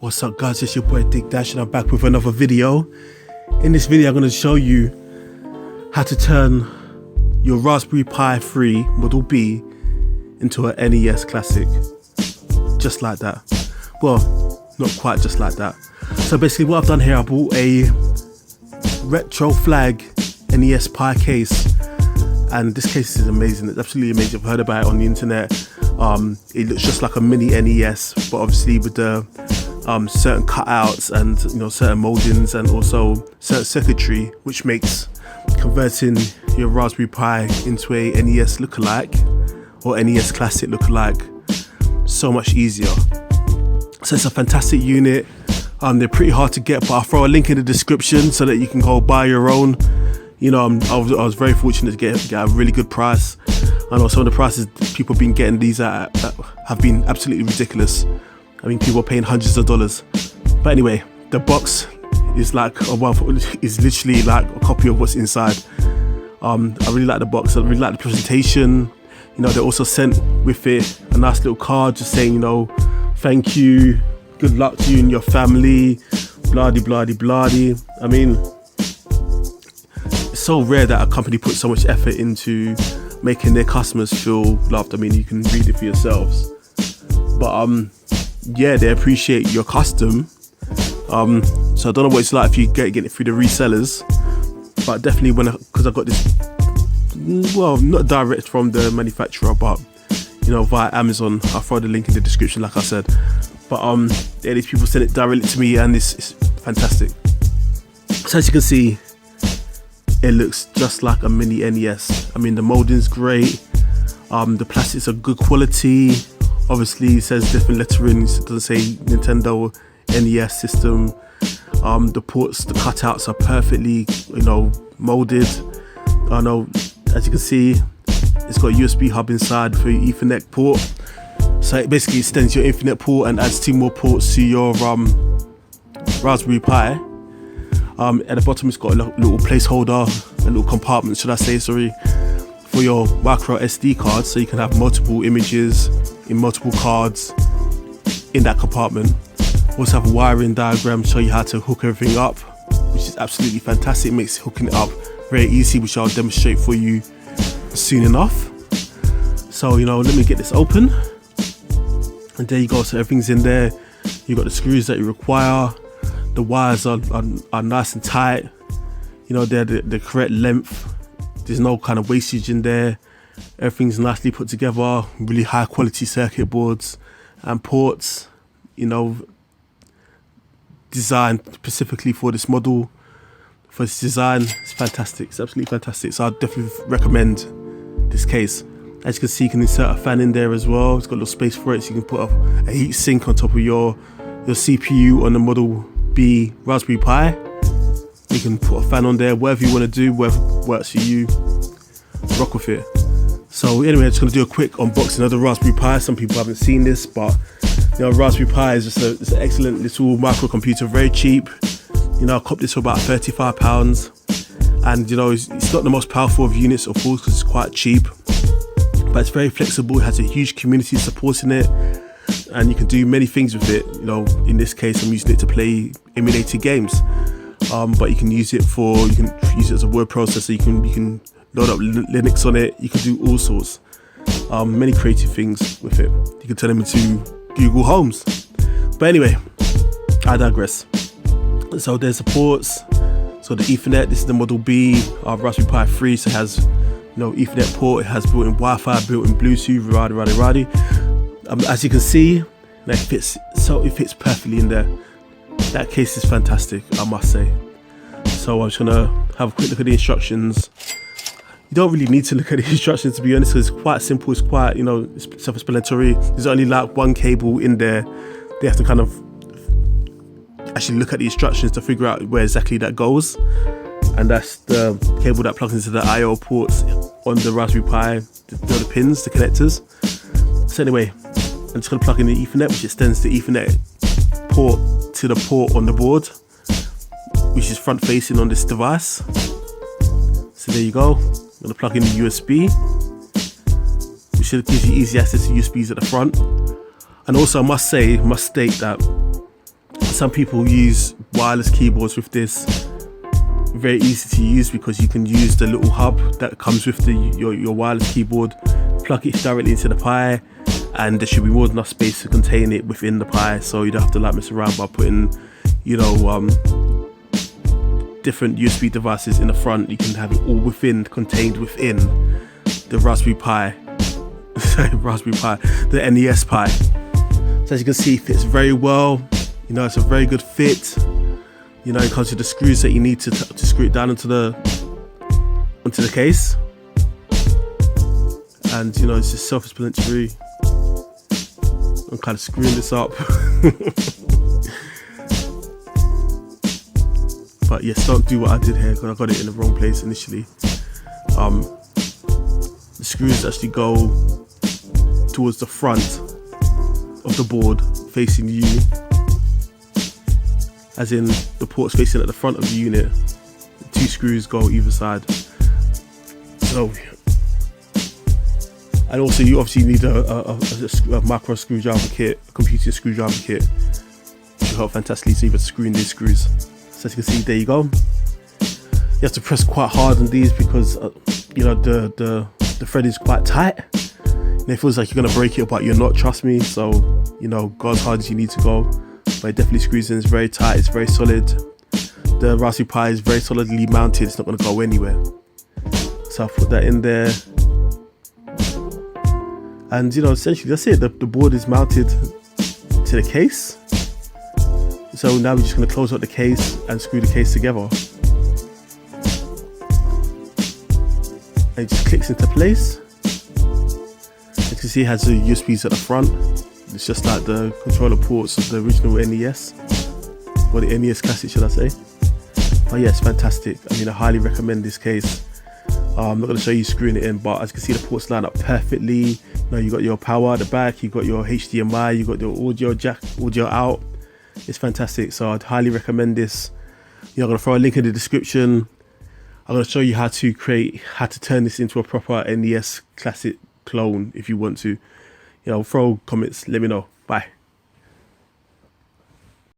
What's up guys, it's your boy Dick Dash and I'm back with another video. In this video I'm going to show you how to turn your Raspberry Pi 3 Model B into an NES Classic. Just like that. Well, not quite just like that. So basically what I've done here, I bought a Retroflag NESPi case. And this case is amazing. It's absolutely amazing. I've heard about it on the internet. It looks just like a mini NES, but obviously with the certain cutouts and certain moldings and also certain circuitry, which makes converting your Raspberry Pi into a NES lookalike or NES Classic lookalike so much easier. So it's a fantastic unit. They're pretty hard to get, but I'll throw a link in the description so that you can go buy your own. I was very fortunate to get a really good price. I know some of the prices people have been getting these at have been absolutely ridiculous. I mean, people are paying hundreds of dollars. But anyway, the box is is literally like a copy of what's inside. I really like the box. I really like the presentation. They also sent with it a nice little card just saying, thank you, good luck to you and your family, blah-de, blah-de, blah-de. I mean, it's so rare that a company puts so much effort into making their customers feel loved. I mean, you can read it for yourselves. But yeah, they appreciate your custom. So I don't know what it's like if you get it through the resellers, but definitely because I got this, well, not direct from the manufacturer, but via Amazon. I'll throw the link in the description, like I said. But yeah, these people sent it directly to me, and it's fantastic. So as you can see, it looks just like a mini NES. I mean, the molding's great. The plastics are good quality. Obviously, it says different letterings. It doesn't say Nintendo NES system. The ports, the cutouts are perfectly, molded. I know, as you can see, it's got a USB hub inside for your Ethernet port. So it basically extends your Ethernet port and adds 2 more ports to your Raspberry Pi. At the bottom, it's got a little placeholder, a little compartment, should I say, sorry, for your micro SD card, so you can have multiple images in multiple cards in that compartment. Also have a wiring diagram to show you how to hook everything up, which is absolutely fantastic. It makes hooking it up very easy, which I'll demonstrate for you soon enough. So let me get this open, and there you go. So everything's in there. You've got the screws that you require. The wires are nice and tight. They're the correct length. There's no kind of wastage in there. Everything's nicely put together. Really high quality circuit boards and ports. Designed specifically for this model, for this design. It's fantastic. It's absolutely fantastic. So I definitely recommend this case. As you can see, you can insert a fan in there as well. It's got a little space for it, so you can put a heat sink on top of your CPU on the Model B Raspberry Pi. You can put a fan on there, whatever you want to do, whatever works for you, rock with it. So anyway, I'm just going to do a quick unboxing of the Raspberry Pi. Some people haven't seen this, but Raspberry Pi is just it's an excellent little microcomputer, very cheap. I copped this for about £35, and it's not the most powerful of units, of course, because it's quite cheap, but it's very flexible. It has a huge community supporting it, and you can do many things with it. In this case, I'm using it to play emulated games, but you can use it as a word processor. You can load up Linux on it. You can do all sorts, many creative things with it. You can turn them into Google Homes. But anyway, I digress. So there's the ports. So the Ethernet, this is the Model B Raspberry Pi 3, so it has Ethernet port, it has built-in Wi-Fi, built-in Bluetooth, radi. As you can see, it fits perfectly in there. That case is fantastic, I must say. So I'm just gonna have a quick look at the instructions. You don't really need to look at the instructions, to be honest, because it's quite simple. It's quite, it's self-explanatory. There's only like one cable in there. They have to kind of actually look at the instructions to figure out where exactly that goes. And that's the cable that plugs into the I/O ports on the Raspberry Pi, the pins, the connectors. So anyway, I'm just going to plug in the Ethernet, which extends the Ethernet port to the port on the board, which is front facing on this device. So there you go. I'm going to plug in the USB, which gives you easy access to USBs at the front. And also I must state that Some people use wireless keyboards with this. Very easy to use because you can use the little hub that comes with your wireless keyboard, plug it directly into the Pi, and there should be more than enough space to contain it within the Pi, so you don't have to like mess around by putting, you know, different USB devices in the front. You can have it all contained within the Raspberry Pi. The NESPi. So as you can see, it fits very well. You know, it's a very good fit. You know, it comes with the screws that you need to screw it down onto the case. And you know, it's just self-explanatory. I'm kind of screwing this up. But yes, don't do what I did here because I got it in the wrong place initially. The screws actually go towards the front of the board, facing you, as in the ports facing at the front of the unit. The 2 screws go either side. So, and also you obviously need a macro screwdriver kit, a computing screwdriver kit, which will help fantastically so you've screwing these screws. So as you can see, there you go. You have to press quite hard on these because you know, the thread is quite tight. And it feels like you're gonna break it, but you're not, trust me. So, you know, go as hard as you need to go. But it definitely screws in, it's very tight, it's very solid. The Raspberry Pi is very solidly mounted, it's not gonna go anywhere. So I'll put that in there. And you know, essentially that's it. The board is mounted to the case. So now we're just gonna close up the case and screw the case together. And it just clicks into place. As you can see, it has the USBs at the front. It's just like the controller ports of the original NES, or the NES Classic, should I say. But yeah, it's fantastic. I mean, I highly recommend this case. I'm not going to show you screwing it in, but as you can see, the ports line up perfectly. You know, you got your power at the back, you got your HDMI, you got your audio jack, audio out. It's fantastic. So I'd highly recommend this. You know, I'm going to throw a link in the description. I'm going to show you how to turn this into a proper NES Classic clone if you want to. You know, throw comments, let me know. Bye.